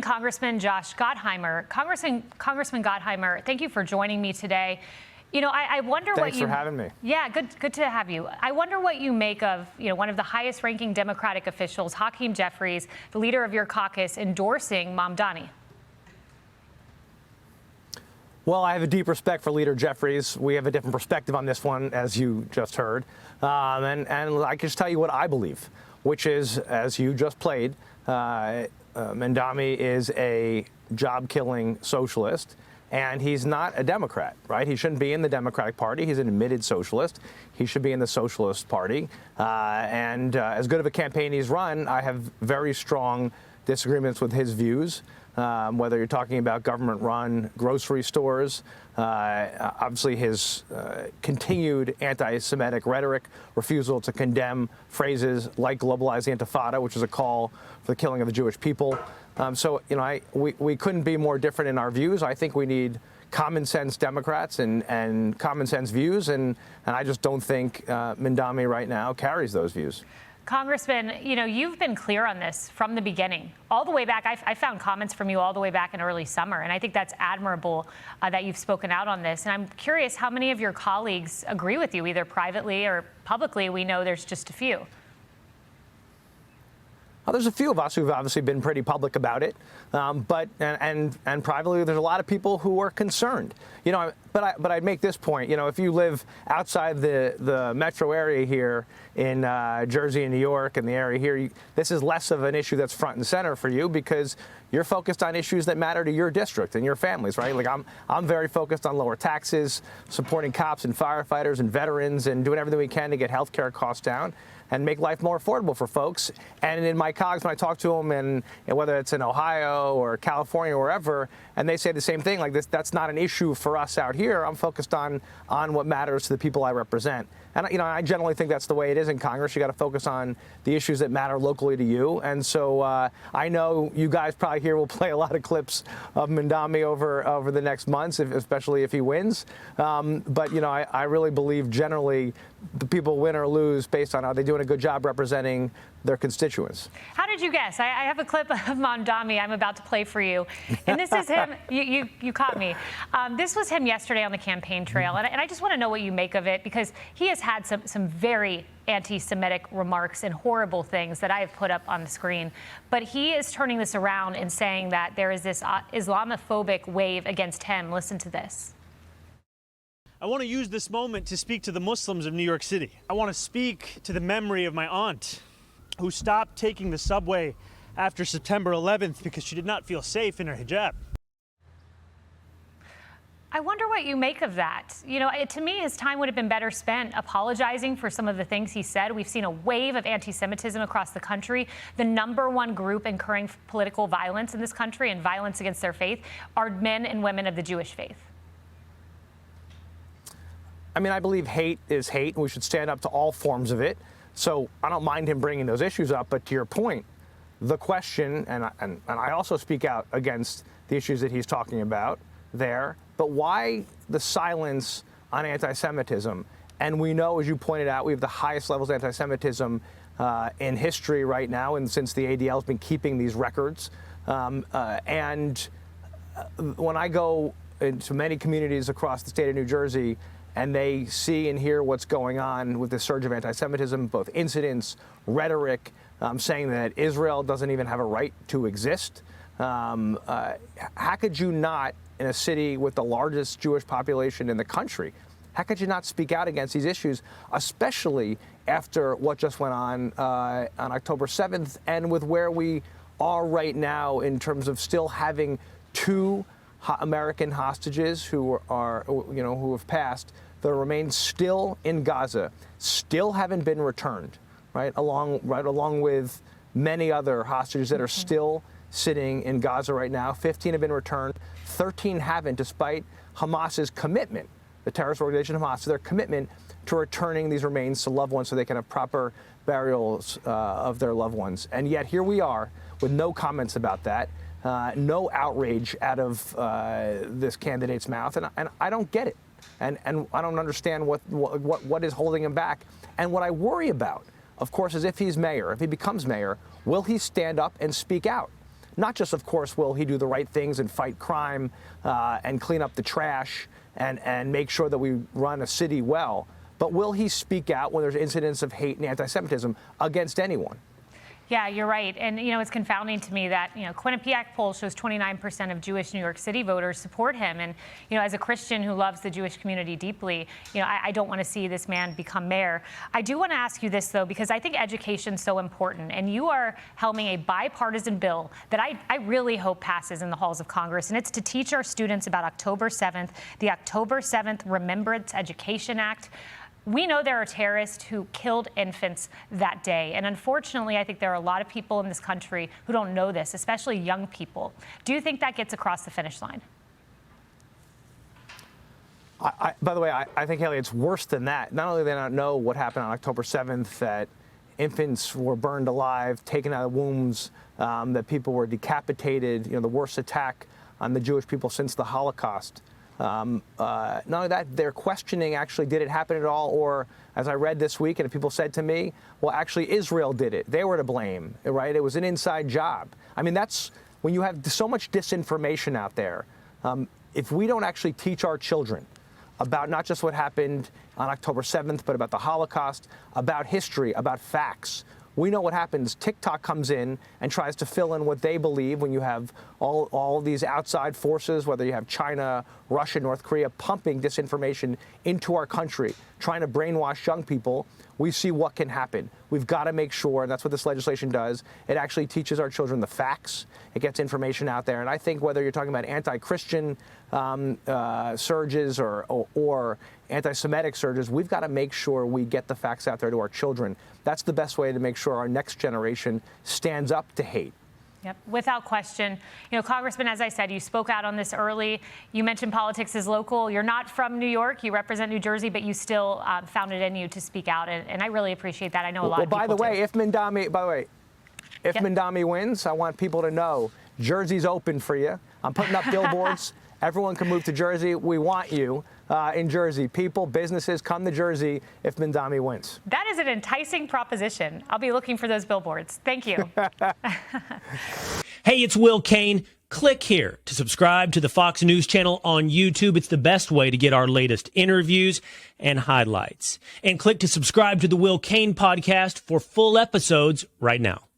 Congressman Josh Gottheimer. Congressman Gottheimer, thank you for joining me today. You know, I wonder what you... Thanks for having me. Yeah, good to have you. I wonder what you make of, one of the highest-ranking Democratic officials, Hakeem Jeffries, the leader of your caucus, endorsing Mamdani. Well, I have a deep respect for Leader Jeffries. We have a different perspective on this one, as you just heard. And I can just tell you what I believe, which is, as you just played, Mamdani is a job-killing socialist, and he's not a Democrat, right? He shouldn't be in the Democratic Party. He's an admitted socialist. He should be in the Socialist Party. As good of a campaign he's run, I have very strong disagreements with his views. Whether you're talking about government-run grocery stores, obviously his continued anti-Semitic rhetoric, refusal to condemn phrases like globalized intifada, which is a call for the killing of the Jewish people. We couldn't be more different in our views. I think we need common sense Democrats and common sense views, and I just don't think Mamdani right now carries those views. Congressman, you've been clear on this from the beginning, all the way back. I found comments from you all the way back in early summer, and I think that's admirable that you've spoken out on this. And I'm curious how many of your colleagues agree with you, either privately or publicly. We know there's just a few. Well, there's a few of us who've obviously been pretty public about it, but privately, there's a lot of people who are concerned. But I'd make this point. If you live outside the metro area here in Jersey and New York and the area here, this is less of an issue that's front and center for you because you're focused on issues that matter to your district and your families, right? Like I'm very focused on lower taxes, supporting cops and firefighters and veterans, and doing everything we can to get health care costs down and make life more affordable for folks. And in my colleagues, when I talk to them, and whether it's in Ohio or California or wherever, and they say the same thing, like that's not an issue for us out here. I'm focused on what matters to the people I represent. And I generally think that's the way it is in Congress. You got to focus on the issues that matter locally to you. And so I know you guys probably here will play a lot of clips of Mamdani over the next months, especially if he wins. But I really believe generally the people win or lose based on are they doing a good job representing their constituents. How did you guess? I have a clip of Mamdani I'm about to play for you. And this is him. You caught me. This was him yesterday on the campaign trail. And I just want to know what you make of it, because he has had some very anti-Semitic remarks and horrible things that I have put up on the screen. But he is turning this around and saying that there is this Islamophobic wave against him. Listen to this. I want to use this moment to speak to the Muslims of New York City. I want to speak to the memory of my aunt, who stopped taking the subway after September 11th because she did not feel safe in her hijab. I wonder what you make of that. To me, his time would have been better spent apologizing for some of the things he said. We've seen a wave of anti-Semitism across the country. The #1 group incurring political violence in this country and violence against their faith are men and women of the Jewish faith. I believe hate is hate, and we should stand up to all forms of it. So I don't mind him bringing those issues up. But to your point, the question, and I also speak out against the issues that he's talking about there, but why the silence on anti-Semitism? And we know, as you pointed out, we have the highest levels of anti-Semitism in history right now, and since the ADL has been keeping these records. When I go into many communities across the state of New Jersey, and they see and hear what's going on with this surge of anti-Semitism, both incidents, rhetoric, saying that Israel doesn't even have a right to exist. How could you not, in a city with the largest Jewish population in the country, how could you not speak out against these issues, especially after what just went on October 7th, and with where we are right now in terms of still having 2 American hostages who have passed, that remain still in Gaza, still haven't been returned, right along with many other hostages that are still sitting in Gaza right now. 15 have been returned, 13 haven't, despite Hamas's commitment, the terrorist organization Hamas, their commitment to returning these remains to loved ones so they can have proper burials of their loved ones. And yet here we are with no comments about that. No outrage out of this candidate's mouth, and I don't get it, and I don't understand what is holding him back. And what I worry about, of course, is if he's mayor, if he becomes mayor, will he stand up and speak out? not just, of course, will he do the right things and fight crime and clean up the trash and make sure that we run a city well, but will he speak out when there's incidents of hate and anti-Semitism against anyone? Yeah, you're right. And, it's confounding to me that, Quinnipiac poll shows 29% of Jewish New York City voters support him. And, as a Christian who loves the Jewish community deeply, I don't want to see this man become mayor. I do want to ask you this, though, because I think education's so important. And you are helming a bipartisan bill that I really hope passes in the halls of Congress. And it's to teach our students about October 7th, the October 7th Remembrance Education Act. We know there are terrorists who killed infants that day. And unfortunately, I think there are a lot of people in this country who don't know this, especially young people. Do you think that gets across the finish line? By the way, I think, Haley, it's worse than that. Not only do they not know what happened on October 7th, that infants were burned alive, taken out of wombs, that people were decapitated, the worst attack on the Jewish people since the Holocaust. Not only that, they're questioning actually, did it happen at all? Or, as I read this week, and people said to me, well, actually, Israel did it. They were to blame, right? It was an inside job. I mean, that's when you have so much disinformation out there. If we don't actually teach our children about not just what happened on October 7th, but about the Holocaust, about history, about facts, we know what happens. TikTok comes in and tries to fill in what they believe when you have all these outside forces, whether you have China, Russia, North Korea, pumping disinformation into our country, trying to brainwash young people. We see what can happen. We've got to make sure, and that's what this legislation does, it actually teaches our children the facts. It gets information out there. And I think whether you're talking about anti-Christian surges or anti-Semitic surges, we've got to make sure we get the facts out there to our children. That's the best way to make sure our next generation stands up to hate. Yep, without question. Congressman, as I said, you spoke out on this early. You mentioned politics is local. You're not from New York. You represent New Jersey, but you still found it in you to speak out. And I really appreciate that. I know a lot of people by the way, if Mamdani wins, I want people to know Jersey's open for you. I'm putting up billboards. Everyone can move to Jersey. We want you in Jersey. People, businesses, come to Jersey if Mamdani wins. That is an enticing proposition. I'll be looking for those billboards. Thank you. Hey, it's Will Kane. Click here to subscribe to the Fox News channel on YouTube. It's the best way to get our latest interviews and highlights. And click to subscribe to the Will Kane podcast for full episodes right now.